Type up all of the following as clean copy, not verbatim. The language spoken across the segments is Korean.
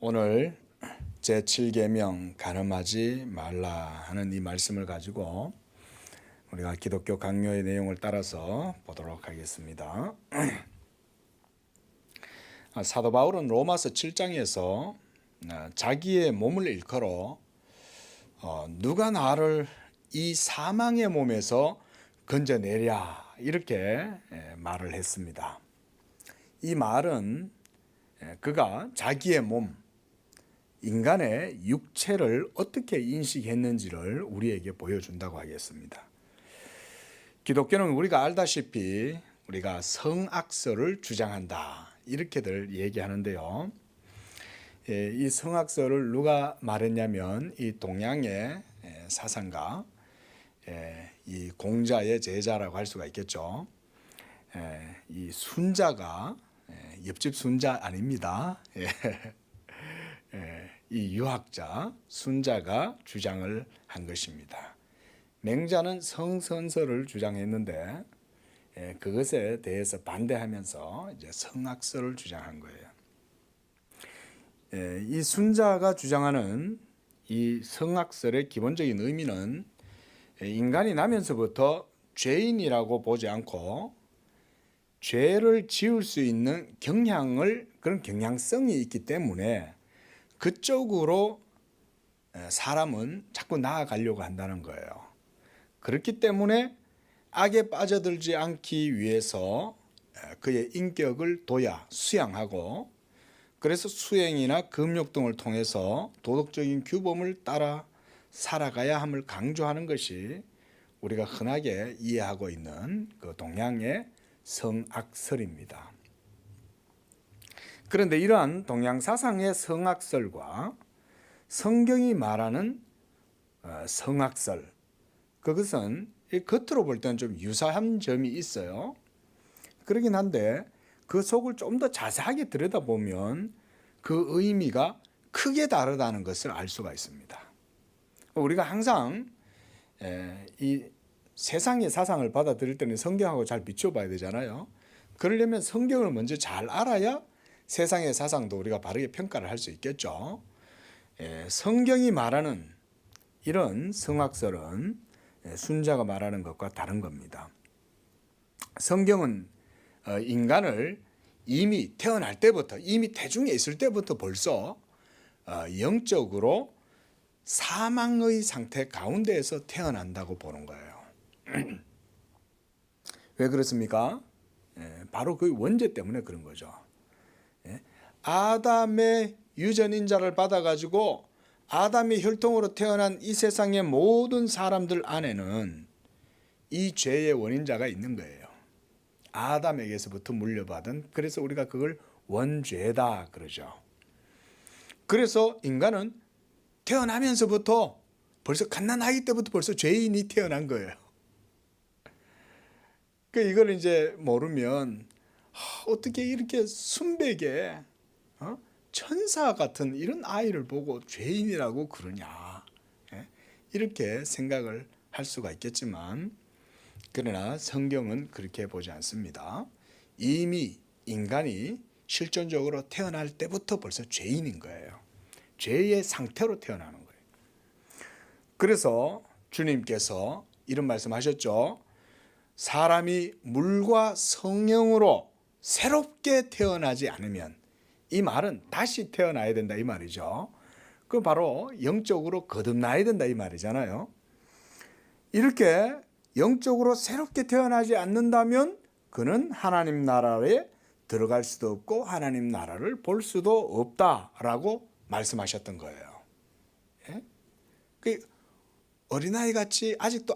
오늘 제7계명 간음하지 말라 하는 이 말씀을 가지고 우리가 기독교 강요의 내용을 따라서 보도록 하겠습니다. 사도 바울은 로마서 7장에서 자기의 몸을 일컬어 누가 나를 이 사망의 몸에서 건져내랴 이렇게 말을 했습니다. 이 말은 그가 자기의 몸, 인간의 육체를 어떻게 인식했는지를 우리에게 보여준다고 하겠습니다. 기독교는 우리가 알다시피 우리가 성악설을 주장한다 이렇게들 얘기하는데요. 이 성악설을 누가 말했냐면 이 동양의 사상가, 이 공자의 제자라고 할 수가 있겠죠. 이 순자가 옆집 순자 아닙니다. 이 유학자 순자가 주장을 한 것입니다. 맹자는 성선설을 주장했는데 그것에 대해서 반대하면서 이제 성악설을 주장한 거예요. 이 순자가 주장하는 이 성악설의 기본적인 의미는 인간이 나면서부터 죄인이라고 보지 않고 죄를 지을 수 있는 그런 경향성이 있기 때문에 그쪽으로 사람은 자꾸 나아가려고 한다는 거예요. 그렇기 때문에 악에 빠져들지 않기 위해서 그의 인격을 수양하고 그래서 수행이나 금욕 등을 통해서 도덕적인 규범을 따라 살아가야 함을 강조하는 것이 우리가 흔하게 이해하고 있는 그 동양의 성악설입니다. 그런데 이러한 동양 사상의 성악설과 성경이 말하는 성악설, 그것은 겉으로 볼 때는 좀 유사한 점이 있어요. 그러긴 한데 그 속을 좀 더 자세하게 들여다보면 그 의미가 크게 다르다는 것을 알 수가 있습니다. 우리가 항상 이 세상의 사상을 받아들일 때는 성경하고 잘 비춰봐야 되잖아요. 그러려면 성경을 먼저 잘 알아야 세상의 사상도 우리가 바르게 평가를 할 수 있겠죠. 성경이 말하는 이런 성악설은 순자가 말하는 것과 다른 겁니다. 성경은 인간을 이미 태어날 때부터, 이미 태중에 있을 때부터 벌써 영적으로 사망의 상태 가운데에서 태어난다고 보는 거예요. 왜 그렇습니까? 바로 그 원죄 때문에 그런 거죠. 아담의 유전인자를 받아가지고 아담의 혈통으로 태어난 이 세상의 모든 사람들 안에는 이 죄의 원인자가 있는 거예요. 아담에게서부터 물려받은, 그래서 우리가 그걸 원죄다 그러죠. 그래서 인간은 태어나면서부터 벌써 갓난아기 때부터 벌써 죄인이 태어난 거예요. 이걸 이제 모르면 어떻게 이렇게 순백에 천사 같은 이런 아이를 보고 죄인이라고 그러냐, 이렇게 생각을 할 수가 있겠지만, 그러나 성경은 그렇게 보지 않습니다. 이미 인간이 실존적으로 태어날 때부터 벌써 죄인인 거예요. 죄의 상태로 태어나는 거예요. 그래서 주님께서 이런 말씀하셨죠. 사람이 물과 성령으로 새롭게 태어나지 않으면, 이 말은 다시 태어나야 된다 이 말이죠. 그 바로 영적으로 거듭나야 된다 이 말이잖아요. 이렇게 영적으로 새롭게 태어나지 않는다면 그는 하나님 나라에 들어갈 수도 없고 하나님 나라를 볼 수도 없다라고 말씀하셨던 거예요. 어린아이 같이 아직도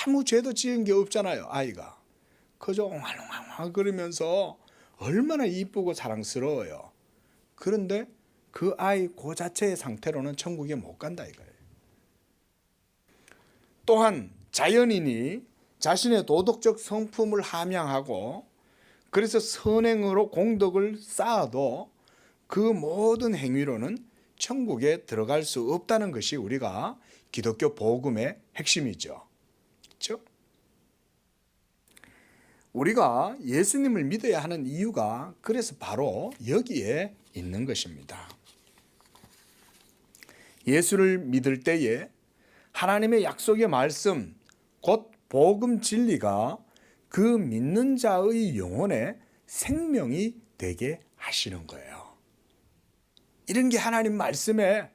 아무 죄도 지은 게 없잖아요. 아이가 그저 옹알옹알 그러면서 얼마나 이쁘고 사랑스러워요. 그런데 그 아이 그 자체의 상태로는 천국에 못 간다 이거예요. 또한 자연인이 자신의 도덕적 성품을 함양하고 그래서 선행으로 공덕을 쌓아도 그 모든 행위로는 천국에 들어갈 수 없다는 것이 우리가 기독교 복음의 핵심이죠. 그렇죠? 우리가 예수님을 믿어야 하는 이유가 그래서 바로 여기에 있는 것입니다. 예수를 믿을 때에 하나님의 약속의 말씀, 곧 복음 진리가 그 믿는 자의 영혼에 생명이 되게 하시는 거예요. 이런 게 하나님 말씀의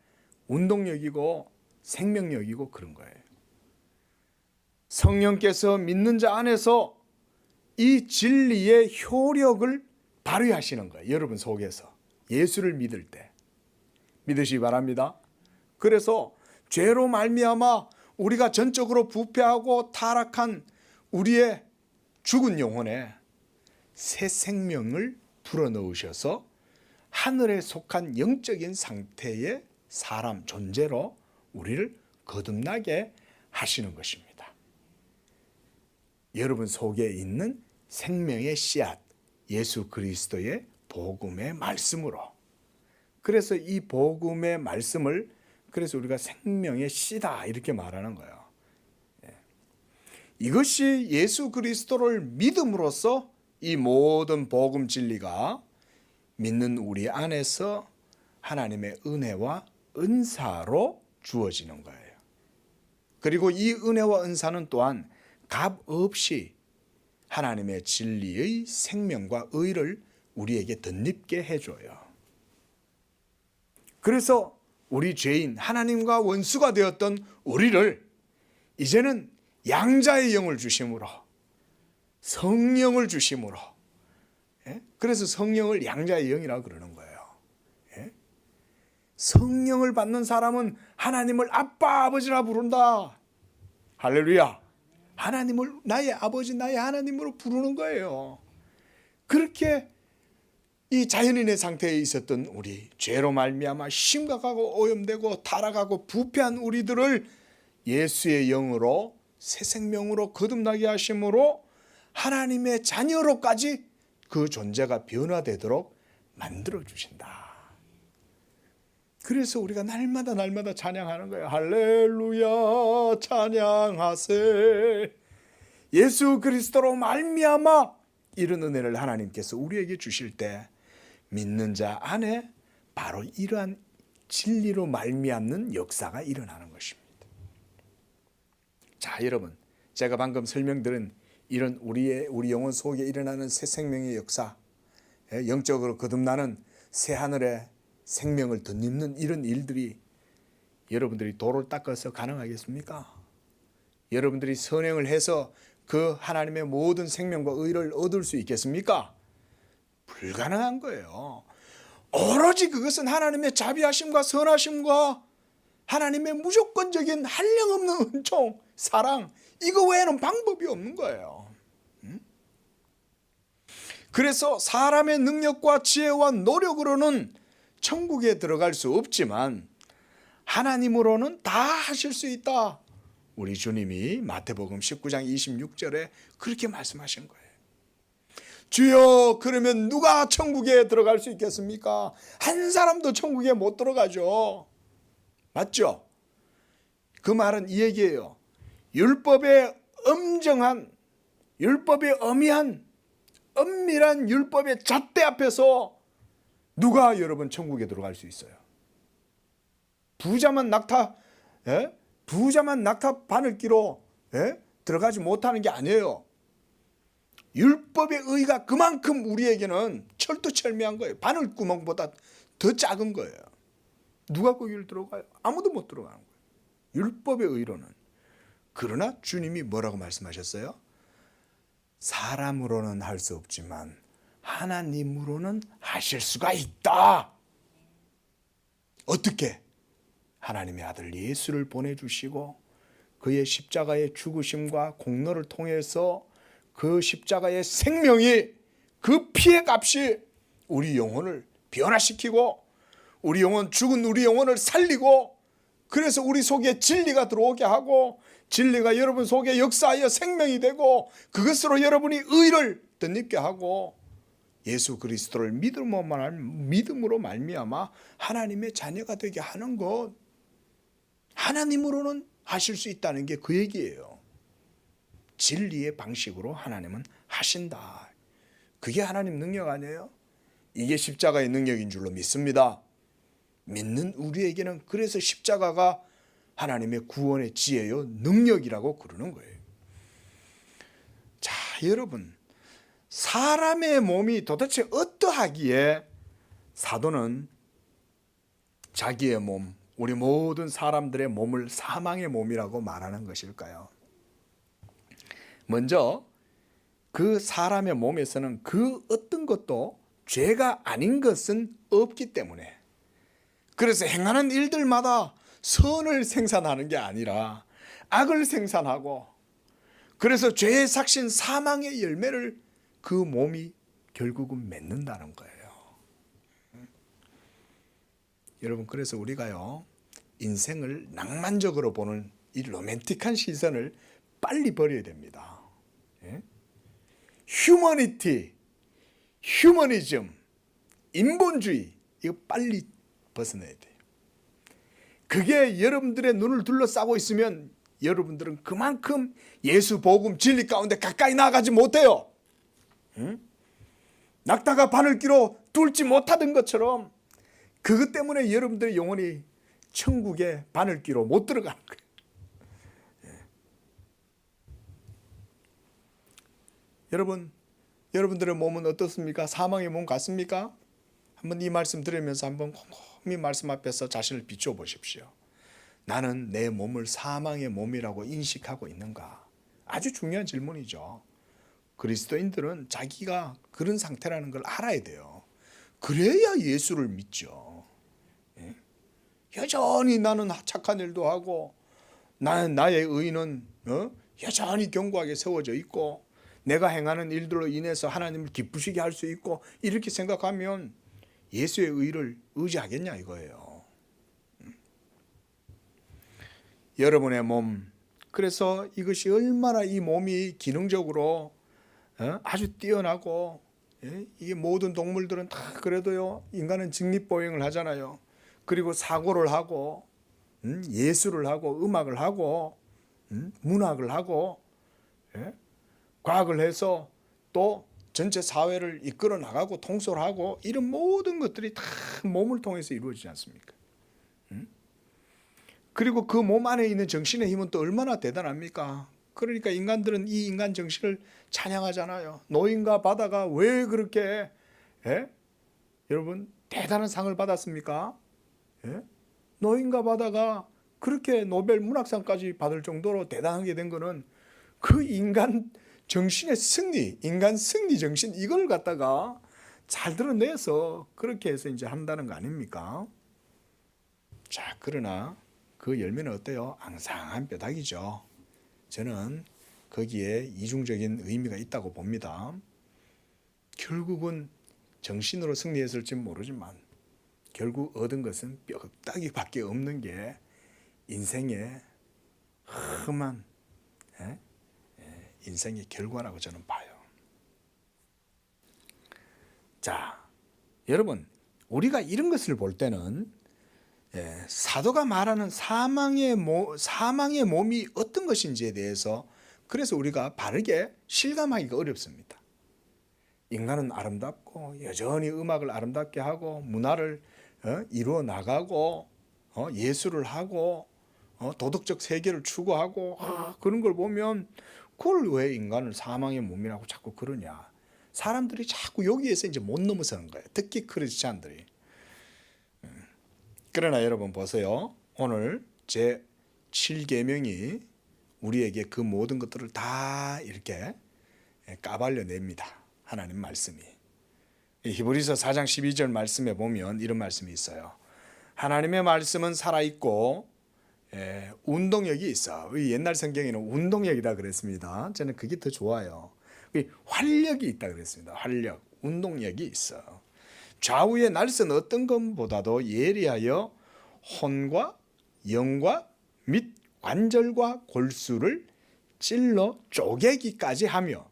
운동력이고 생명력이고 그런 거예요. 성령께서 믿는 자 안에서 이 진리의 효력을 발휘하시는 거예요. 여러분 속에서. 예수를 믿을 때. 믿으시기 바랍니다. 그래서 죄로 말미암아 우리가 전적으로 부패하고 타락한 우리의 죽은 영혼에 새 생명을 불어넣으셔서 하늘에 속한 영적인 상태의 사람, 존재로 우리를 거듭나게 하시는 것입니다. 여러분 속에 있는 생명의 씨앗, 예수 그리스도의 복음의 말씀으로. 그래서 이 복음의 말씀을 그래서 우리가 생명의 씨다 이렇게 말하는 거예요. 이것이 예수 그리스도를 믿음으로써 이 모든 복음 진리가 믿는 우리 안에서 하나님의 은혜와 은사로 주어지는 거예요. 그리고 이 은혜와 은사는 또한 값 없이 하나님의 진리의 생명과 의를 우리에게 덧입게 해줘요. 그래서 우리 죄인 하나님과 원수가 되었던 우리를 이제는 양자의 영을 주심으로 성령을 주심으로 그래서 성령을 양자의 영이라고 그러는 거예요. 성령을 받는 사람은 하나님을 아빠 아버지라 부른다. 할렐루야. 하나님을 나의 아버지 나의 하나님으로 부르는 거예요. 그렇게 이 자연인의 상태에 있었던 우리 죄로 말미암아 심각하고 오염되고 타락하고 부패한 우리들을 예수의 영으로 새 생명으로 거듭나게 하심으로 하나님의 자녀로까지 그 존재가 변화되도록 만들어 주신다. 그래서 우리가 날마다 찬양하는 거예요. 할렐루야 찬양하세. 예수 그리스도로 말미암아 이런 은혜를 하나님께서 우리에게 주실 때 믿는 자 안에 바로 이러한 진리로 말미암는 역사가 일어나는 것입니다. 자, 여러분, 제가 방금 설명드린 이런 우리 영혼 속에 일어나는 새 생명의 역사, 영적으로 거듭나는 새 하늘의 생명을 덧입는 이런 일들이 여러분들이 돌을 닦아서 가능하겠습니까? 여러분들이 선행을 해서 그 하나님의 모든 생명과 의를 얻을 수 있겠습니까? 불가능한 거예요. 오로지 그것은 하나님의 자비하심과 선하심과 하나님의 무조건적인 한량없는 은총, 사랑, 이거 외에는 방법이 없는 거예요. 그래서 사람의 능력과 지혜와 노력으로는 천국에 들어갈 수 없지만 하나님으로는 다 하실 수 있다. 우리 주님이 마태복음 19장 26절에 그렇게 말씀하신 거예요. 주여, 그러면 누가 천국에 들어갈 수 있겠습니까? 한 사람도 천국에 못 들어가죠. 맞죠? 그 말은 이 얘기예요. 율법의 엄정한, 율법의 엄밀한 율법의 잣대 앞에서 누가 여러분 천국에 들어갈 수 있어요? 부자만 낙타 바늘기로 들어가지 못하는 게 아니에요. 율법의 의가 그만큼 우리에게는 철두철미한 거예요. 바늘구멍보다 더 작은 거예요. 누가 거기를 들어가요? 아무도 못 들어가는 거예요. 율법의 의로는. 그러나 주님이 뭐라고 말씀하셨어요? 사람으로는 할 수 없지만 하나님으로는 하실 수가 있다. 어떻게? 하나님의 아들 예수를 보내주시고 그의 십자가의 죽으심과 공로를 통해서 그 십자가의 생명이, 그 피의 값이 우리 영혼을 변화시키고 우리 영혼, 죽은 우리 영혼을 살리고, 그래서 우리 속에 진리가 들어오게 하고 진리가 여러분 속에 역사하여 생명이 되고 그것으로 여러분이 의를 덧입게 하고 예수 그리스도를 믿음으로 말미암아 하나님의 자녀가 되게 하는 것, 하나님으로는 하실 수 있다는 게 그 얘기예요. 진리의 방식으로 하나님은 하신다. 그게 하나님 능력 아니에요? 이게 십자가의 능력인 줄로 믿습니다. 믿는 우리에게는 그래서 십자가가 하나님의 구원의 지혜요 능력이라고 그러는 거예요. 자, 여러분, 사람의 몸이 도대체 어떠하기에 사도는 자기의 몸, 우리 모든 사람들의 몸을 사망의 몸이라고 말하는 것일까요? 먼저 그 사람의 몸에서는 그 어떤 것도 죄가 아닌 것은 없기 때문에, 그래서 행하는 일들마다 선을 생산하는 게 아니라 악을 생산하고, 그래서 죄의 삭신 사망의 열매를 그 몸이 결국은 맺는다는 거예요. 여러분, 그래서 우리가요, 인생을 낭만적으로 보는 이 로맨틱한 시선을 빨리 버려야 됩니다. 예? 휴머니티, 휴머니즘, 인본주의, 이거 빨리 벗어나야 돼요. 그게 여러분들의 눈을 둘러싸고 있으면 여러분들은 그만큼 예수, 복음, 진리 가운데 가까이 나아가지 못해요. 응? 낙타가 바늘귀로 뚫지 못하던 것처럼 그것 때문에 여러분들의 영혼이 천국의 바늘귀로 못 들어가는 거예요. 여러분, 여러분들의 몸은 어떻습니까? 사망의 몸 같습니까? 한번 이 말씀 들으면서 한번 곰곰이 말씀 앞에서 자신을 비추어 보십시오. 나는 내 몸을 사망의 몸이라고 인식하고 있는가? 아주 중요한 질문이죠. 그리스도인들은 자기가 그런 상태라는 걸 알아야 돼요. 그래야 예수를 믿죠. 여전히 나는 착한 일도 하고, 나의 의는 여전히 견고하게 세워져 있고, 내가 행하는 일들로 인해서 하나님을 기쁘시게 할 수 있고, 이렇게 생각하면 예수의 의를 의지하겠냐 이거예요. 여러분의 몸, 그래서 이것이 얼마나 이 몸이 기능적으로 아주 뛰어나고, 이게 모든 동물들은 다 그래도요, 인간은 직립보행을 하잖아요. 그리고 사고를 하고, 예술을 하고, 음악을 하고, 문학을 하고, 과학을 해서 또 전체 사회를 이끌어 나가고 통솔하고, 이런 모든 것들이 다 몸을 통해서 이루어지지 않습니까? 그리고 그 몸 안에 있는 정신의 힘은 또 얼마나 대단합니까? 그러니까 인간들은 이 인간 정신을 찬양하잖아요. 노인과 바다가 왜 그렇게 여러분 대단한 상을 받았습니까? 노인과 바다가 그렇게 노벨 문학상까지 받을 정도로 대단하게 된 거는 그 인간 정신의 승리, 인간 승리 정신, 이걸 갖다가 잘 드러내서 그렇게 해서 이제 한다는 거 아닙니까? 자, 그러나 그 열매는 어때요? 앙상한 뼈다귀죠. 저는 거기에 이중적인 의미가 있다고 봅니다. 결국은 정신으로 승리했을지는 모르지만 결국 얻은 것은 뼈다귀밖에 없는 게 인생의 험한 인생의 결과라고 저는 봐요. 자, 여러분, 우리가 이런 것을 볼 때는 사도가 말하는 사망의 몸이 어떤 것인지에 대해서 그래서 우리가 바르게 실감하기가 어렵습니다. 인간은 아름답고 여전히 음악을 아름답게 하고 문화를 이루어 나가고 예술을 하고 도덕적 세계를 추구하고 그런 걸 보면 그걸 왜 인간을 사망의 몸이라고 자꾸 그러냐. 사람들이 자꾸 여기에서 이제 못 넘어서는 거예요. 특히 크리스찬들이. 그러나 여러분 보세요. 오늘 제 7계명이 우리에게 그 모든 것들을 다 이렇게 까발려 냅니다. 하나님 말씀이. 히브리서 4장 12절 말씀에 보면 이런 말씀이 있어요. 하나님의 말씀은 살아있고 운동력이 있어. 옛날 성경에는 운동력이다 그랬습니다. 저는 그게 더 좋아요. 활력이 있다 그랬습니다. 활력, 운동력이 있어. 좌우의 날선 어떤 것보다도 예리하여 혼과 영과 및 관절과 골수를 찔러 쪼개기까지 하며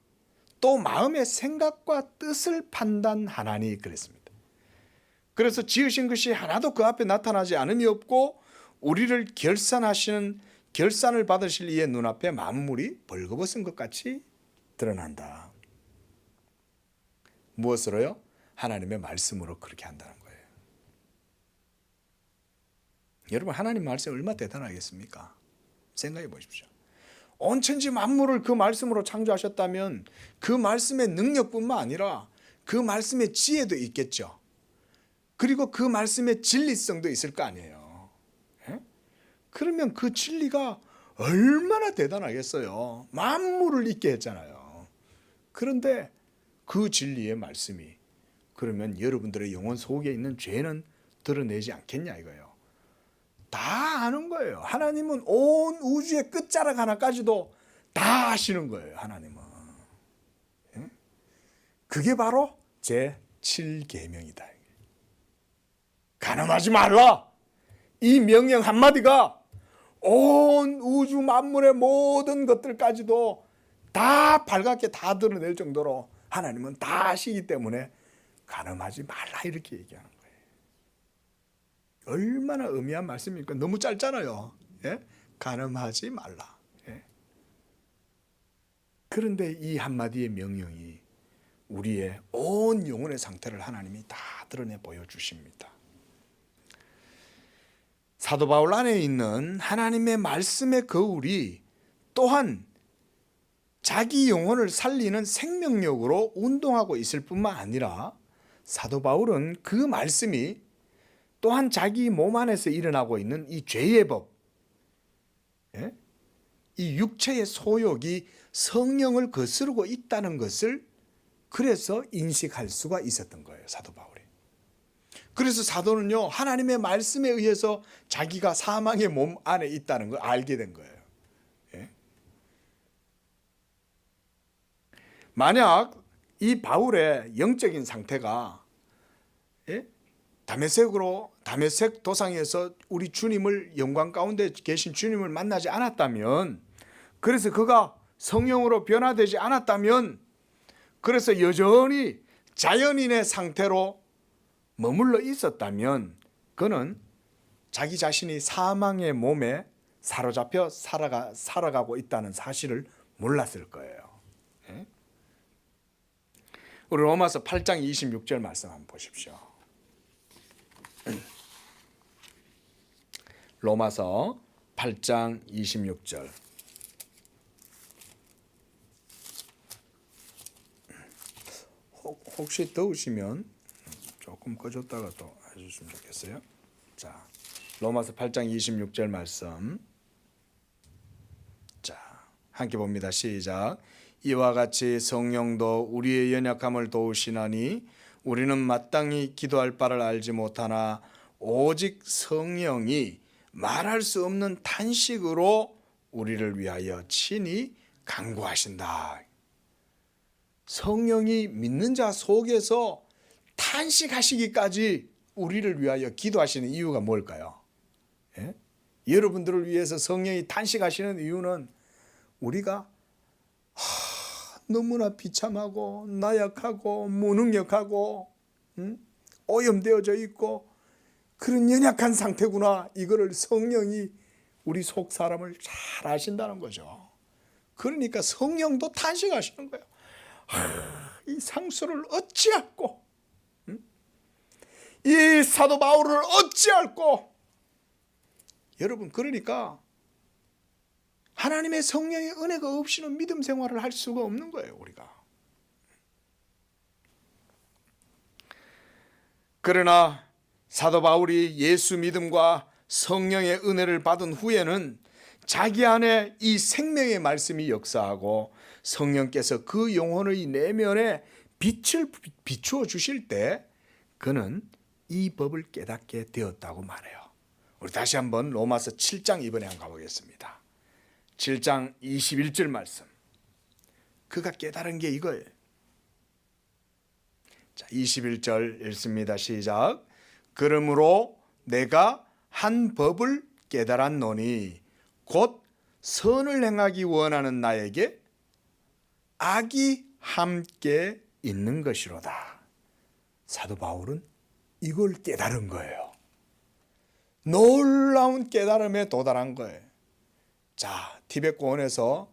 또 마음의 생각과 뜻을 판단하나니 그랬습니다. 그래서 지으신 것이 하나도 그 앞에 나타나지 않음이 없고 우리를 결산을 받으실 이의 눈앞에 만물이 벌거벗은 것 같이 드러난다. 무엇으로요? 하나님의 말씀으로 그렇게 한다는 거예요. 여러분, 하나님 말씀이 얼마나 대단하겠습니까? 생각해 보십시오. 온 천지 만물을 그 말씀으로 창조하셨다면 그 말씀의 능력뿐만 아니라 그 말씀의 지혜도 있겠죠. 그리고 그 말씀의 진리성도 있을 거 아니에요. 예? 그러면 그 진리가 얼마나 대단하겠어요. 만물을 있게 했잖아요. 그런데 그 진리의 말씀이 그러면 여러분들의 영혼 속에 있는 죄는 드러내지 않겠냐 이거예요. 다 아는 거예요. 하나님은 온 우주의 끝자락 하나까지도 다 아시는 거예요. 하나님은. 예? 그게 바로 제 7계명이다. 간음하지 말라. 이 명령 한마디가 온 우주 만물의 모든 것들까지도 다 발갛게 다 드러낼 정도로 하나님은 다 아시기 때문에 간음하지 말라 이렇게 얘기하는 거예요. 얼마나 의미한 말씀입니까? 너무 짧잖아요. 예? 간음하지 말라. 예? 그런데 이 한마디의 명령이 우리의 온 영혼의 상태를 하나님이 다 드러내 보여주십니다. 사도 바울 안에 있는 하나님의 말씀의 거울이 또한 자기 영혼을 살리는 생명력으로 운동하고 있을 뿐만 아니라 사도 바울은 그 말씀이 또한 자기 몸 안에서 일어나고 있는 이 죄의 법, 이 육체의 소욕이 성령을 거스르고 있다는 것을 그래서 인식할 수가 있었던 거예요. 사도 바울이. 그래서 사도는요, 하나님의 말씀에 의해서 자기가 사망의 몸 안에 있다는 걸 알게 된 거예요. 예? 만약 이 바울의 영적인 상태가 다메섹 도상에서 우리 주님을 영광 가운데 계신 주님을 만나지 않았다면, 그래서 그가 성령으로 변화되지 않았다면, 그래서 여전히 자연인의 상태로 머물러 있었다면 그는 자기 자신이 사망의 몸에 사로잡혀 살아가고 있다는 사실을 몰랐을 거예요. 우리 로마서 8장 26절 말씀 한번 보십시오. 로마서 8장 26절. 혹시 더우시면 조금 꺼졌다가 또 해주시면 좋겠어요. 자, 로마서 8장 26절 말씀. 자, 함께 봅니다. 시작. 이와 같이 성령도 우리의 연약함을 도우시나니 우리는 마땅히 기도할 바를 알지 못하나 오직 성령이 말할 수 없는 탄식으로 우리를 위하여 친히 간구하신다. 성령이 믿는 자 속에서 탄식하시기까지 우리를 위하여 기도하시는 이유가 뭘까요? 예? 여러분들을 위해서 성령이 탄식하시는 이유는 우리가 너무나 비참하고 나약하고 무능력하고 오염되어져 있고 그런 연약한 상태구나. 이거를 성령이 우리 속 사람을 잘 아신다는 거죠. 그러니까 성령도 탄식하시는 거예요. 이 상수를 어찌할꼬, 이 사도 바울을 어찌할꼬. 여러분, 그러니까 하나님의 성령의 은혜가 없이는 믿음 생활을 할 수가 없는 거예요, 우리가. 그러나 사도 바울이 예수 믿음과 성령의 은혜를 받은 후에는 자기 안에 이 생명의 말씀이 역사하고 성령께서 그 영혼의 내면에 빛을 비추어 주실 때 그는 이 법을 깨닫게 되었다고 말해요. 우리 다시 한번 로마서 7장 이번에 한번 가보겠습니다. 7장 21절 말씀. 그가 깨달은 게 이거예요. 자, 21절 읽습니다. 시작. 그러므로 내가 한 법을 깨달았노니 곧 선을 행하기 원하는 나에게 악이 함께 있는 것이로다. 사도 바울은 이걸 깨달은 거예요. 놀라운 깨달음에 도달한 거예요. 자, 티벳 고원에서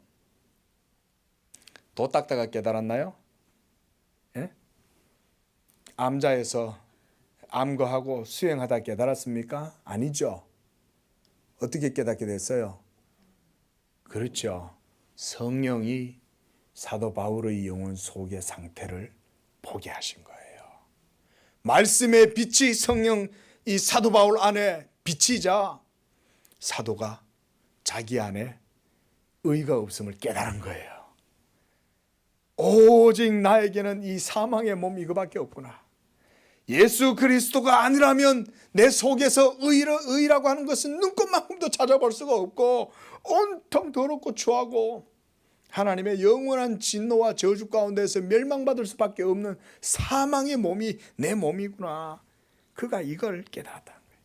도 닦다가 깨달았나요? 예? 암자에서 암거하고 수행하다 깨달았습니까? 아니죠. 어떻게 깨닫게 됐어요? 그렇죠. 성령이 사도 바울의 영혼 속의 상태를 보게 하신 거예요. 말씀의 빛이 성령 이 사도 바울 안에 비치자 사도가 자기 안에 의가 없음을 깨달은 거예요. 오직 나에게는 이 사망의 몸 이거밖에 없구나. 예수 그리스도가 아니라면 내 속에서 의라고 하는 것은 눈꽃만큼도 찾아볼 수가 없고 온통 더럽고 추하고 하나님의 영원한 진노와 저주 가운데서 멸망받을 수밖에 없는 사망의 몸이 내 몸이구나. 그가 이걸 깨달았다는 거예요.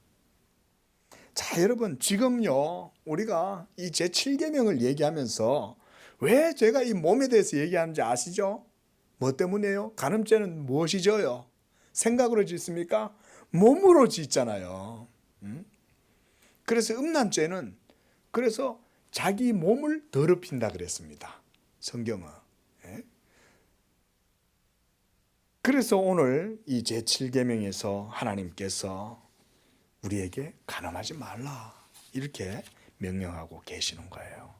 자, 여러분 지금요 우리가 이 제7계명을 얘기하면서 왜 제가 이 몸에 대해서 얘기하는지 아시죠? 뭐 때문에요? 간음죄는 무엇이 져요? 생각으로 짓습니까? 몸으로 짓잖아요. 그래서 음란죄는 그래서 자기 몸을 더럽힌다 그랬습니다. 성경은. 그래서 오늘 이 제7계명에서 하나님께서 우리에게 간음하지 말라 이렇게 명령하고 계시는 거예요.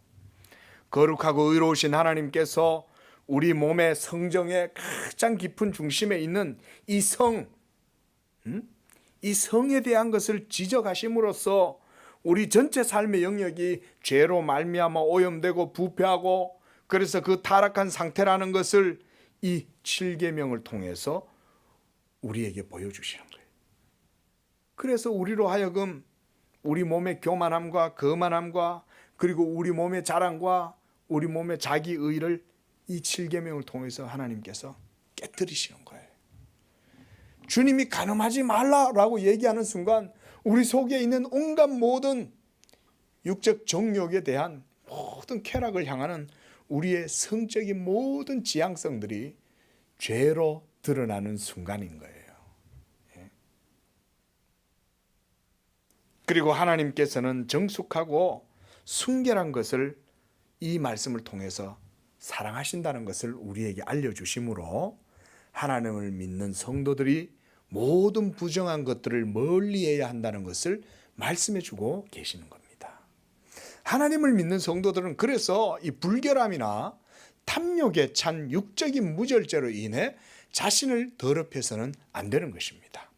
거룩하고 의로우신 하나님께서 우리 몸의 성정의 가장 깊은 중심에 있는 이 성에 대한 것을 지적하심으로써 우리 전체 삶의 영역이 죄로 말미암아 오염되고 부패하고 그래서 그 타락한 상태라는 것을 이 7계명을 통해서 우리에게 보여주시는 거예요. 그래서 우리로 하여금 우리 몸의 교만함과 거만함과 그리고 우리 몸의 자랑과 우리 몸의 자기의를 이 7계명을 통해서 하나님께서 깨뜨리시는 거예요. 주님이 간음하지 말라라고 얘기하는 순간 우리 속에 있는 온갖 모든 육적 정욕에 대한 모든 쾌락을 향하는 우리의 성적인 모든 지향성들이 죄로 드러나는 순간인 거예요. 그리고 하나님께서는 정숙하고 순결한 것을 이 말씀을 통해서 사랑하신다는 것을 우리에게 알려주심으로 하나님을 믿는 성도들이 모든 부정한 것들을 멀리해야 한다는 것을 말씀해주고 계시는 겁니다. 하나님을 믿는 성도들은 그래서 이 불결함이나 탐욕에 찬 육적인 무절제로 인해 자신을 더럽혀서는 안 되는 것입니다.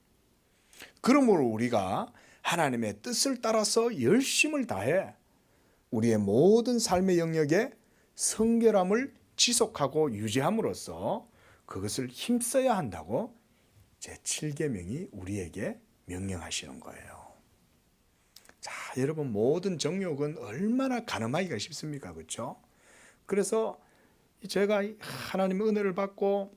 그러므로 우리가 하나님의 뜻을 따라서 열심을 다해 우리의 모든 삶의 영역에 성결함을 지속하고 유지함으로써 그것을 힘써야 한다고 제7계명이 우리에게 명령하시는 거예요. 자, 여러분 모든 정욕은 얼마나 가늠하기가 쉽습니까? 그렇죠? 그래서 제가 하나님의 은혜를 받고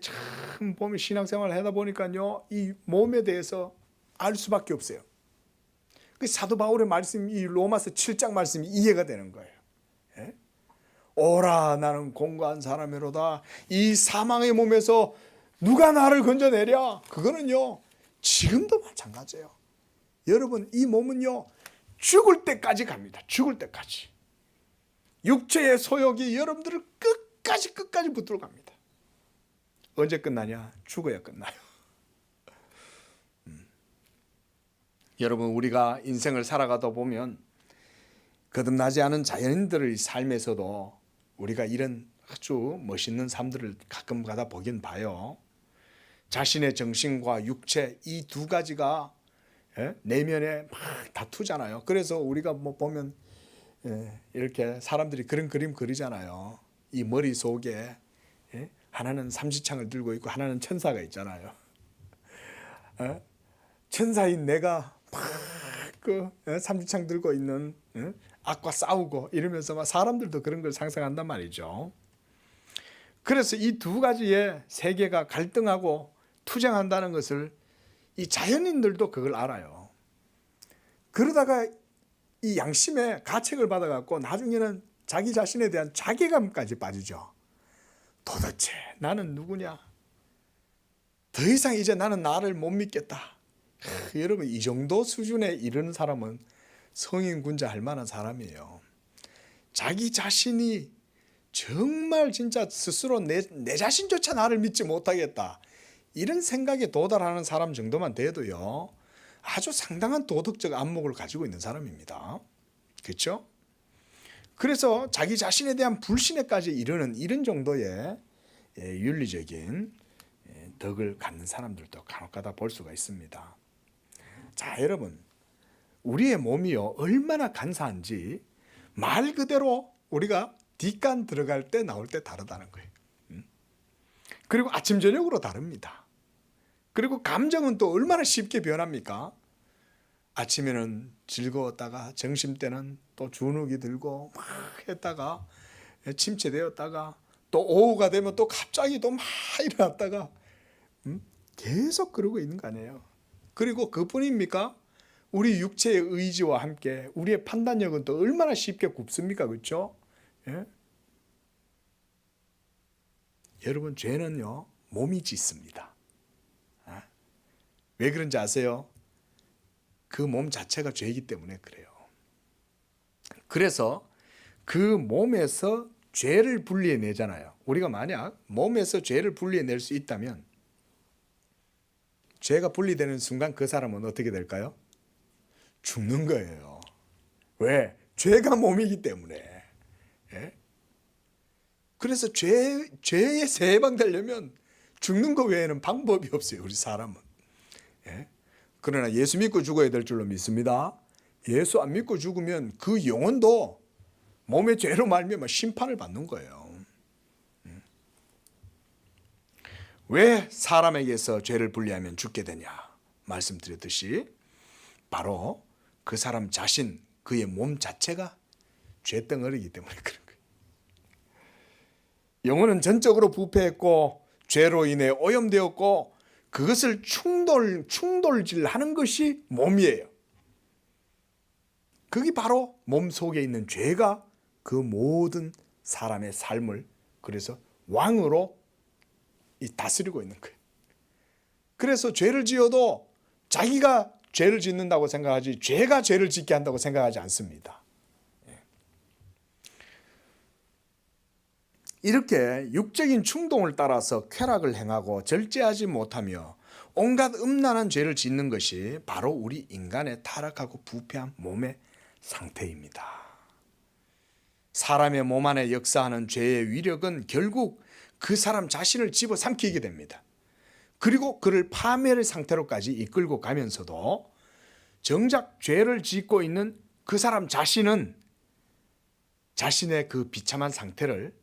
참 보면 신앙생활을 하다 보니까요 이 몸에 대해서 알 수밖에 없어요. 그 사도 바울의 말씀, 이 로마서 7장 말씀이 이해가 되는 거예요. 예? 오라 나는 공고한 사람이로다. 이 사망의 몸에서 누가 나를 건져내랴? 그거는요 지금도 마찬가지예요. 여러분 이 몸은요 죽을 때까지 갑니다. 죽을 때까지. 육체의 소욕이 여러분들을 끝까지 붙들어 갑니다. 언제 끝나냐? 죽어야 끝나요. 여러분 우리가 인생을 살아가다 보면 거듭나지 않은 자연인들의 삶에서도 우리가 이런 아주 멋있는 삶들을 가끔 가다 보긴 봐요. 자신의 정신과 육체 이 두 가지가 내면에 막 다투잖아요. 그래서 우리가 뭐 보면 이렇게 사람들이 그런 그림 그리잖아요. 이 머릿속에 하나는 삼지창을 들고 있고 하나는 천사가 있잖아요. 천사인 내가 그 삼지창 들고 있는 악과 싸우고 이러면서 막 사람들도 그런 걸 상상한단 말이죠. 그래서 이 두 가지의 세계가 갈등하고 투쟁한다는 것을 이 자연인들도 그걸 알아요. 그러다가 이 양심의 가책을 받아갖고 나중에는 자기 자신에 대한 자괴감까지 빠지죠. 도대체 나는 누구냐? 더 이상 이제 나는 나를 못 믿겠다. 여러분 이 정도 수준에 이르는 사람은 성인군자 할 만한 사람이에요. 자기 자신이 정말 진짜 스스로 내 자신조차 나를 믿지 못하겠다 이런 생각에 도달하는 사람 정도만 돼도요 아주 상당한 도덕적 안목을 가지고 있는 사람입니다. 그렇죠? 그래서 자기 자신에 대한 불신에까지 이르는 이런 정도의 윤리적인 덕을 갖는 사람들도 간혹가다 볼 수가 있습니다. 자, 여러분, 우리의 몸이요 얼마나 간사한지 말 그대로 우리가 뒷간 들어갈 때 나올 때 다르다는 거예요. 그리고 아침 저녁으로 다릅니다. 그리고 감정은 또 얼마나 쉽게 변합니까? 아침에는 즐거웠다가 점심때는 또 주눅이 들고 막 했다가 침체되었다가 또 오후가 되면 또 갑자기 또 막 일어났다가 계속 그러고 있는 거 아니에요. 그리고 그뿐입니까? 우리 육체의 의지와 함께 우리의 판단력은 또 얼마나 쉽게 굽습니까? 그렇죠? 예? 여러분, 죄는요 몸이 짓습니다. 왜 그런지 아세요? 그 몸 자체가 죄이기 때문에 그래요. 그래서 그 몸에서 죄를 분리해내잖아요. 우리가 만약 몸에서 죄를 분리해낼 수 있다면 죄가 분리되는 순간 그 사람은 어떻게 될까요? 죽는 거예요. 왜? 죄가 몸이기 때문에. 예? 그래서 죄에서 해방되려면 죽는 거 외에는 방법이 없어요. 우리 사람은. 예? 그러나 예수 믿고 죽어야 될 줄로 믿습니다. 예수 안 믿고 죽으면 그 영혼도 몸의 죄로 말미암아 심판을 받는 거예요. 왜 사람에게서 죄를 분리하면 죽게 되냐 말씀드렸듯이 바로 그 사람 자신, 그의 몸 자체가 죄덩어리이기 때문에 그런 거예요. 영혼은 전적으로 부패했고 죄로 인해 오염되었고 그것을 충돌질하는 것이 몸이에요. 그게 바로 몸 속에 있는 죄가 그 모든 사람의 삶을 그래서 왕으로 다스리고 있는 거예요. 그래서 죄를 지어도 자기가 죄를 짓는다고 생각하지 죄가 죄를 짓게 한다고 생각하지 않습니다. 이렇게 육적인 충동을 따라서 쾌락을 행하고 절제하지 못하며 온갖 음란한 죄를 짓는 것이 바로 우리 인간의 타락하고 부패한 몸의 상태입니다. 사람의 몸 안에 역사하는 죄의 위력은 결국 그 사람 자신을 집어삼키게 됩니다. 그리고 그를 파멸의 상태로까지 이끌고 가면서도 정작 죄를 짓고 있는 그 사람 자신은 자신의 그 비참한 상태를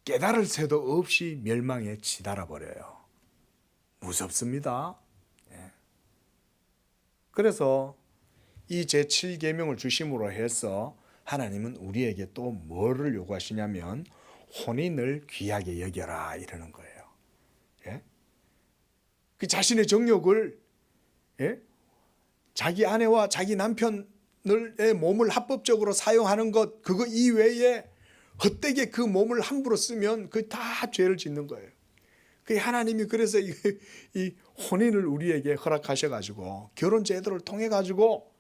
깨달을 새도 없이 멸망에 치달아 버려요. 무섭습니다. 그래서 이 제7계명을 주심으로 해서 하나님은 우리에게 또 뭐를 요구하시냐면 혼인을 귀하게 여겨라 이러는 거예요. 그 자신의 정욕을 자기 아내와 자기 남편의 몸을 합법적으로 사용하는 것 그거 이외에 헛되게 그 몸을 함부로 쓰면 그 다 죄를 짓는 거예요. 그 하나님이 그래서 이 혼인을 우리에게 허락하셔가지고 결혼 제도를 통해 가지고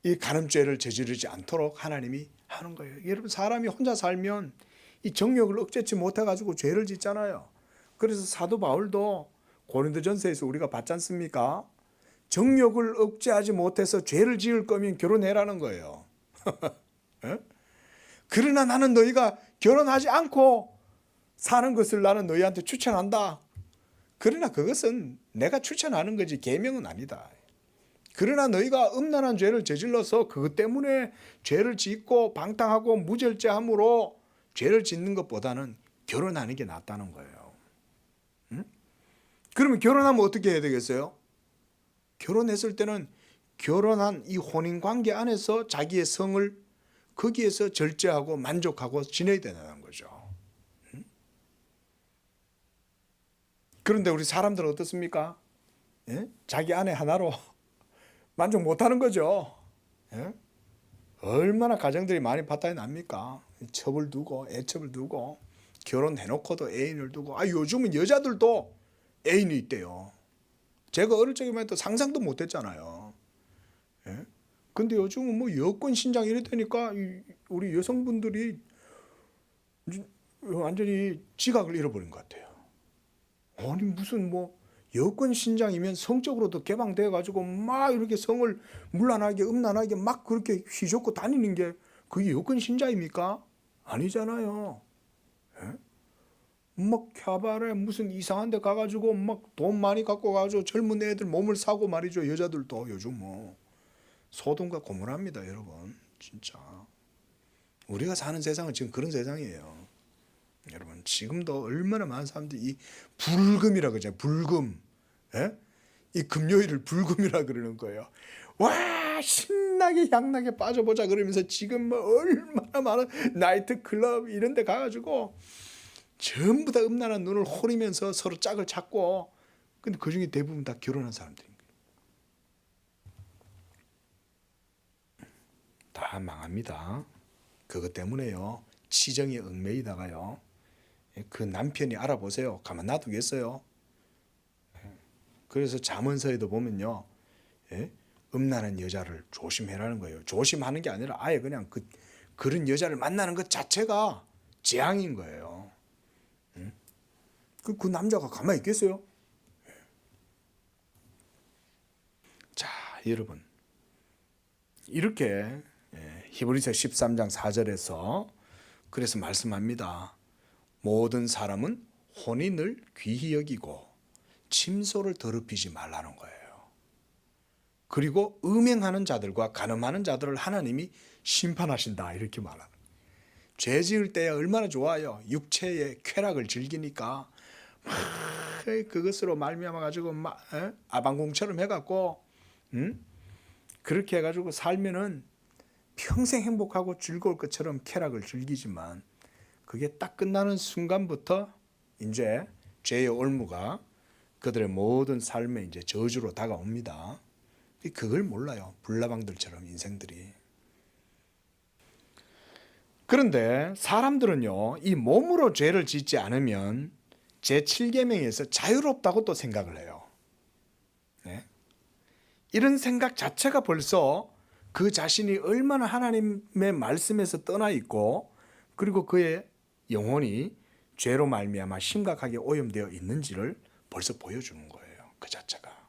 이 간음죄를 저지르지 않도록 하나님이 하는 거예요. 여러분 사람이 혼자 살면 이 정욕을 억제치 못해가지고 죄를 짓잖아요. 그래서 사도 바울도 고린도전서에서 우리가 봤지 않습니까? 정욕을 억제하지 못해서 죄를 지을 거면 결혼해라는 거예요. 그러나 나는 너희가 결혼하지 않고 사는 것을 나는 너희한테 추천한다. 그러나 그것은 내가 추천하는 거지 계명은 아니다. 그러나 너희가 음란한 죄를 저질러서 그것 때문에 죄를 짓고 방탕하고 무절제함으로 죄를 짓는 것보다는 결혼하는 게 낫다는 거예요. 그러면 결혼하면 어떻게 해야 되겠어요? 결혼했을 때는 결혼한 이 혼인관계 안에서 자기의 성을 거기에서 절제하고 만족하고 지내야 된다는 거죠. 그런데 우리 사람들은 어떻습니까? 자기 아내 하나로 만족 못하는 거죠. 얼마나 가정들이 많이 바탕이 납니까? 첩을 두고 애첩을 두고 결혼해놓고도 애인을 두고 요즘은 여자들도 애인이 있대요. 제가 어릴 적에만 해도 상상도 못했잖아요. 근데 요즘은 뭐 여권 신장 이래 되니까 우리 여성분들이 완전히 지각을 잃어버린 것 같아요. 아니 무슨 뭐 여권 신장이면 성적으로도 개방돼 가지고 막 이렇게 성을 문란하게 음란하게 막 그렇게 휘젓고 다니는 게 그게 여권 신자입니까? 아니잖아요. 막 캬바레 무슨 이상한 데 가가지고 막 돈 많이 갖고 가지고 젊은 애들 몸을 사고 말이죠. 여자들도 요즘 뭐 소동과 고문합니다, 여러분. 진짜 우리가 사는 세상은 지금 그런 세상이에요. 여러분 지금도 얼마나 많은 사람들이 이 불금이라 그러죠. 불금. 예? 이 금요일을 불금이라 그러는 거예요. 와 신나게 향나게 빠져보자 그러면서 지금 뭐 얼마나 많은 나이트 클럽 이런 데 가가지고 전부 다 음란한 눈을 호리면서 서로 짝을 찾고, 근데 그중에 대부분 다 결혼한 사람들인 거예요. 다 망합니다. 그것 때문에요. 치정에 얽매이다가요. 그 남편이 알아보세요. 가만 놔두겠어요. 그래서 잠언서에도 보면요. 예? 음란한 여자를 조심해라는 거예요. 조심하는 게 아니라 아예 그냥 그런 여자를 만나는 것 자체가 재앙인 거예요. 그 남자가 가만히 있겠어요? 자, 여러분. 이렇게 히브리서 13장 4절에서 그래서 말씀합니다. 모든 사람은 혼인을 귀히 여기고 침소를 더럽히지 말라는 거예요. 그리고 음행하는 자들과 간음하는 자들을 하나님이 심판하신다 이렇게 말하는 거예요. 죄 지을 때야 얼마나 좋아요. 육체의 쾌락을 즐기니까 막 그것으로 말미암아 가지고 막 아방궁처럼 해갖고 그렇게 해가지고 살면은 평생 행복하고 즐거울 것처럼 쾌락을 즐기지만 그게 딱 끝나는 순간부터 이제 죄의 올무가 그들의 모든 삶에 이제 저주로 다가옵니다. 그걸 몰라요. 불나방들처럼 인생들이. 그런데 사람들은요, 이 몸으로 죄를 짓지 않으면 제7계명에서 자유롭다고 또 생각을 해요. 네? 이런 생각 자체가 벌써 그 자신이 얼마나 하나님의 말씀에서 떠나 있고 그리고 그의 영혼이 죄로 말미암아 심각하게 오염되어 있는지를 벌써 보여주는 거예요. 그 자체가.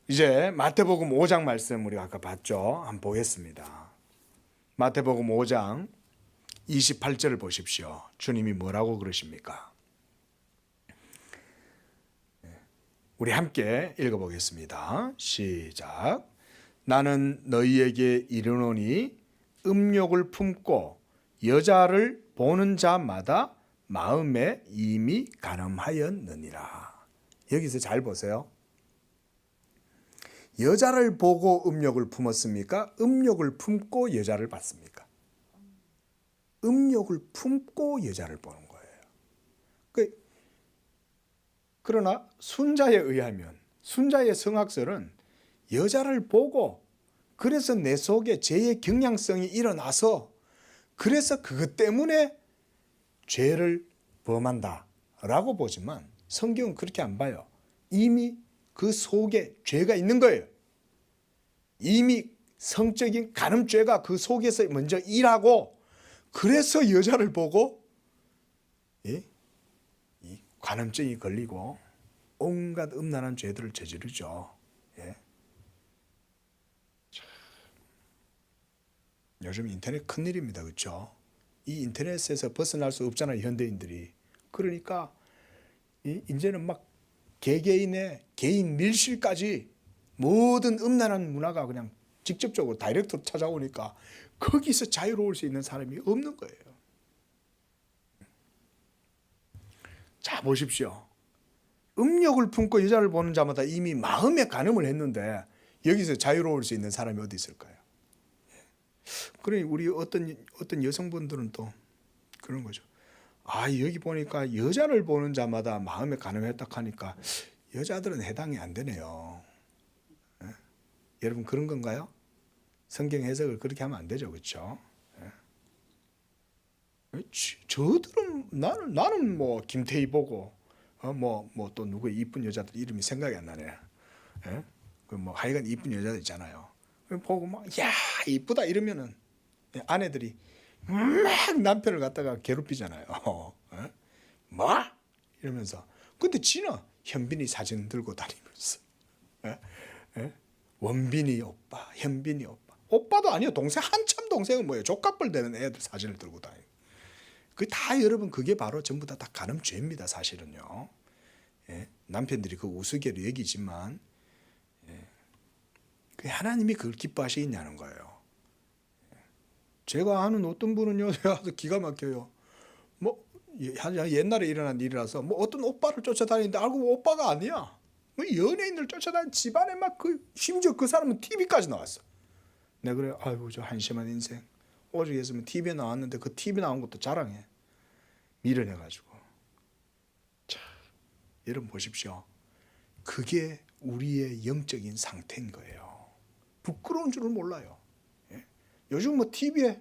이제 마태복음 5장 말씀 우리가 아까 봤죠. 한번 보겠습니다. 마태복음 5장 28절을 보십시오. 주님이 뭐라고 그러십니까? 우리 함께 읽어보겠습니다. 시작. 나는 너희에게 이르노니 음욕을 품고 여자를 보는 자마다 마음에 이미 간음하였느니라. 여기서 잘 보세요. 여자를 보고 음욕을 품었습니까? 음욕을 품고 여자를 봤습니까? 음욕을 품고 여자를 보는 거예요. 그러나 순자에 의하면 순자의 성학설은 여자를 보고 그래서 내 속에 죄의 경향성이 일어나서 그래서 그것 때문에 죄를 범한다라고 보지만 성경은 그렇게 안 봐요. 이미 그 속에 죄가 있는 거예요. 이미 성적인 간음죄가 그 속에서 먼저 일하고 그래서 여자를 보고 이 간음증이 걸리고 온갖 음란한 죄들을 저지르죠. 예. 요즘 인터넷 큰일입니다. 그렇죠? 이 인터넷에서 벗어날 수 없잖아요. 현대인들이. 그러니까 이제는 막 개개인의 개인 밀실까지 모든 음란한 문화가 그냥 직접적으로 다이렉트로 찾아오니까 거기서 자유로울 수 있는 사람이 없는 거예요. 자 보십시오. 음욕을 품고 여자를 보는 자마다 이미 마음에 간음을 했는데 여기서 자유로울 수 있는 사람이 어디 있을까요? 그러니 우리 어떤 여성분들은 또 그런 거죠. 아 여기 보니까 여자를 보는 자마다 마음에 간음했다 하니까 여자들은 해당이 안 되네요. 예? 여러분 그런 건가요? 성경 해석을 그렇게 하면 안 되죠, 그렇죠? 예? 저들은 나는 뭐 김태희 보고 뭐 또 누구 이쁜 여자들 이름이 생각이 안 나네. 예? 그 뭐 하여간 이쁜 여자들 있잖아요. 보고 막 야 이쁘다 이러면은 아내들이 막 남편을 갖다가 괴롭히잖아요. 뭐? 이러면서. 근데 지는 현빈이 사진 들고 다니면서 예? 예? 원빈이 오빠, 현빈이 오빠, 오빠도 아니요, 동생, 한참 동생은 뭐예요, 족갑벌 되는 애들 사진을 들고 다니고. 그 다 여러분, 그게 바로 전부 다 간음죄입니다, 사실은요. 예? 남편들이 그 우스개로 여기지만 그 하나님이 그걸 기뻐하시겠냐는 거예요. 제가 아는 어떤 분은요, 제가 기가 막혀요. 뭐 옛날에 일어난 일이라서 뭐 어떤 오빠를 쫓아다니는데 알고 보면 오빠가 아니야. 뭐 연예인들 쫓아다니는 집안에 막 심지어 그 사람은 TV까지 나왔어. 내가 그래, 아이고 저 한심한 인생. 오죽 했으면 TV에 나왔는데 그 TV 나온 것도 자랑해. 밀어내가지고. 자, 여러분 보십시오. 그게 우리의 영적인 상태인 거예요. 부끄러운 줄을 몰라요. 예? 요즘 뭐 TV에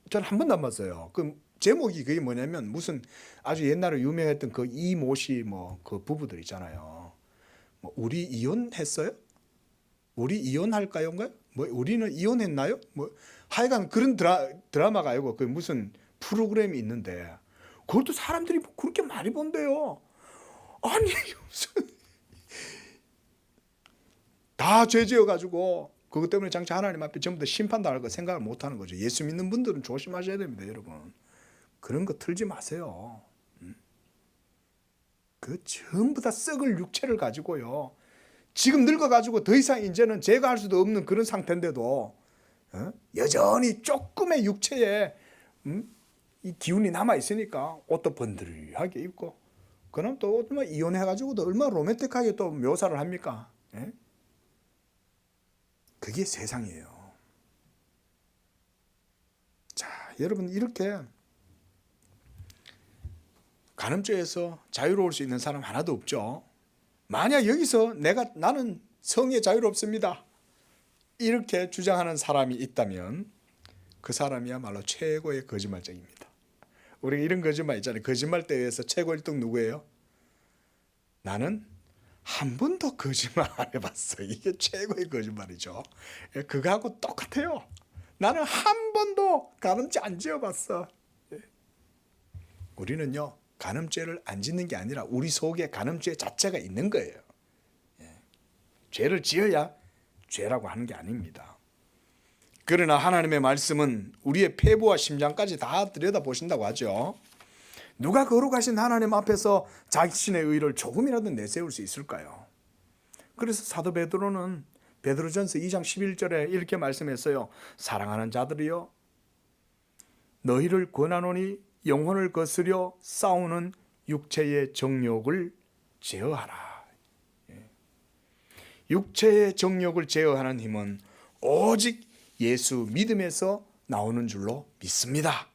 저는 한 번도 안 봤어요. 그 제목이 그게 뭐냐면 무슨 아주 옛날에 유명했던 그 이모 씨 뭐 그 부부들 있잖아요. 뭐 우리 이혼했어요? 우리 이혼할까요?인가요? 뭐 우리는 이혼했나요? 뭐 하여간 그런 드라마가 아니고 그 무슨 프로그램이 있는데 그것도 사람들이 그렇게 많이 본대요. 아니 무슨 다 죄지어 가지고 그것 때문에 장차 하나님 앞에 전부 다 심판당할 거 생각을 못 하는 거죠. 예수 믿는 분들은 조심하셔야 됩니다, 여러분. 그런 거 틀지 마세요. 그 전부 다 썩을 육체를 가지고요. 지금 늙어가지고 더 이상 이제는 제가 할 수도 없는 그런 상태인데도 여전히 조금의 육체에 이 기운이 남아 있으니까 옷도 번들하게 입고, 그럼 또 이혼해가지고도 얼마나 로맨틱하게 또 묘사를 합니까? 예? 그게 세상이에요. 자, 여러분 이렇게 간음죄에서 자유로울 수 있는 사람 하나도 없죠. 만약 여기서 나는 성에 자유롭습니다, 이렇게 주장하는 사람이 있다면 그 사람이야말로 최고의 거짓말쟁입니다. 우리가 이런 거짓말 있잖아요. 거짓말 대회에서 최고 1등 누구예요? 나는 한 번도 거짓말 안 해봤어. 이게 최고의 거짓말이죠. 그거하고 똑같아요. 나는 한 번도 간음죄 안 지어봤어. 우리는요, 간음죄를 안 짓는 게 아니라 우리 속에 간음죄 자체가 있는 거예요. 죄를 지어야 죄라고 하는 게 아닙니다. 그러나 하나님의 말씀은 우리의 폐부와 심장까지 다 들여다보신다고 하죠. 누가 거룩하신 하나님 앞에서 자신의 의를 조금이라도 내세울 수 있을까요? 그래서 사도 베드로는 베드로전서 2장 11절에 이렇게 말씀했어요. 사랑하는 자들이여, 너희를 권하노니 영혼을 거스려 싸우는 육체의 정욕을 제어하라. 육체의 정욕을 제어하는 힘은 오직 예수 믿음에서 나오는 줄로 믿습니다.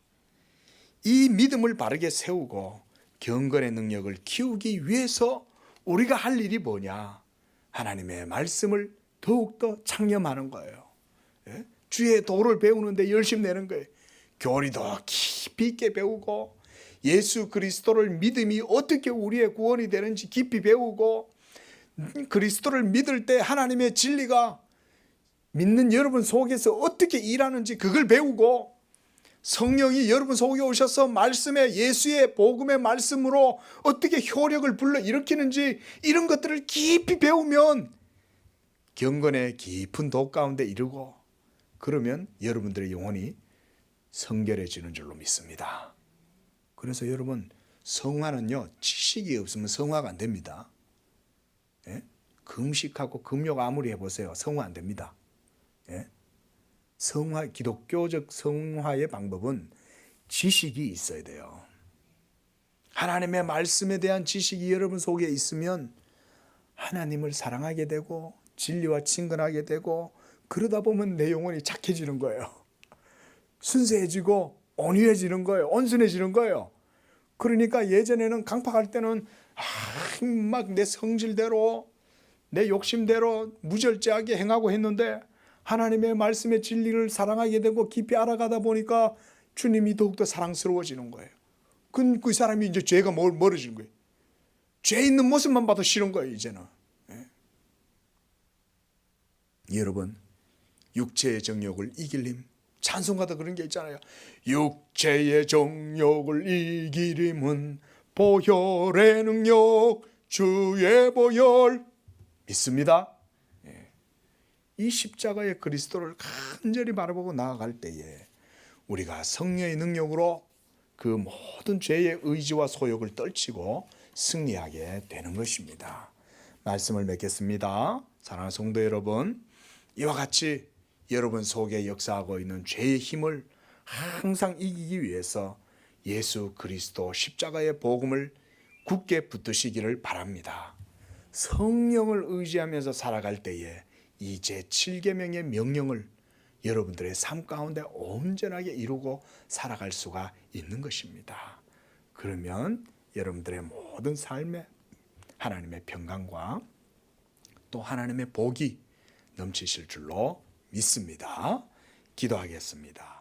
이 믿음을 바르게 세우고 경건의 능력을 키우기 위해서 우리가 할 일이 뭐냐? 하나님의 말씀을 더욱더 창념하는 거예요. 주의 도를 배우는데 열심 내는 거예요. 교리도 깊이 있게 배우고 예수 그리스도를 믿음이 어떻게 우리의 구원이 되는지 깊이 배우고, 그리스도를 믿을 때 하나님의 진리가 믿는 여러분 속에서 어떻게 일하는지 그걸 배우고, 성령이 여러분 속에 오셔서 말씀의 예수의 복음의 말씀으로 어떻게 효력을 불러일으키는지 이런 것들을 깊이 배우면 경건의 깊은 독 가운데 이르고, 그러면 여러분들의 영혼이 성결해지는 줄로 믿습니다. 그래서 여러분, 성화는요, 지식이 없으면 성화가 안 됩니다. 예? 금식하고 금욕 아무리 해보세요, 성화 안 됩니다. 예? 성화, 기독교적 성화의 방법은 지식이 있어야 돼요. 하나님의 말씀에 대한 지식이 여러분 속에 있으면 하나님을 사랑하게 되고 진리와 친근하게 되고, 그러다 보면 내 영혼이 착해지는 거예요. 순수해지고 온유해지는 거예요. 온순해지는 거예요. 그러니까 예전에는 강팍할 때는 막 내 성질대로 내 욕심대로 무절제하게 행하고 했는데, 하나님의 말씀의 진리를 사랑하게 되고 깊이 알아가다 보니까 주님이 더욱더 사랑스러워지는 거예요. 그 사람이 이제 죄가 멀어지는 거예요. 죄 있는 모습만 봐도 싫은 거예요, 이제는. 여러분, 육체의 정욕을 이길 힘, 찬송가도 그런 게 있잖아요. 육체의 정욕을 이길 힘은 보혈의 능력 주의 보혈 믿습니다. 이 십자가의 그리스도를 간절히 바라보고 나아갈 때에 우리가 성령의 능력으로 그 모든 죄의 의지와 소욕을 떨치고 승리하게 되는 것입니다. 말씀을 맺겠습니다. 사랑하는 성도 여러분, 이와 같이 여러분 속에 역사하고 있는 죄의 힘을 항상 이기기 위해서 예수 그리스도 십자가의 복음을 굳게 붙드시기를 바랍니다. 성령을 의지하면서 살아갈 때에 이 제7계명의 명령을 여러분들의 삶 가운데 온전하게 이루고 살아갈 수가 있는 것입니다. 그러면 여러분들의 모든 삶에 하나님의 평강과 또 하나님의 복이 넘치실 줄로 믿습니다. 기도하겠습니다.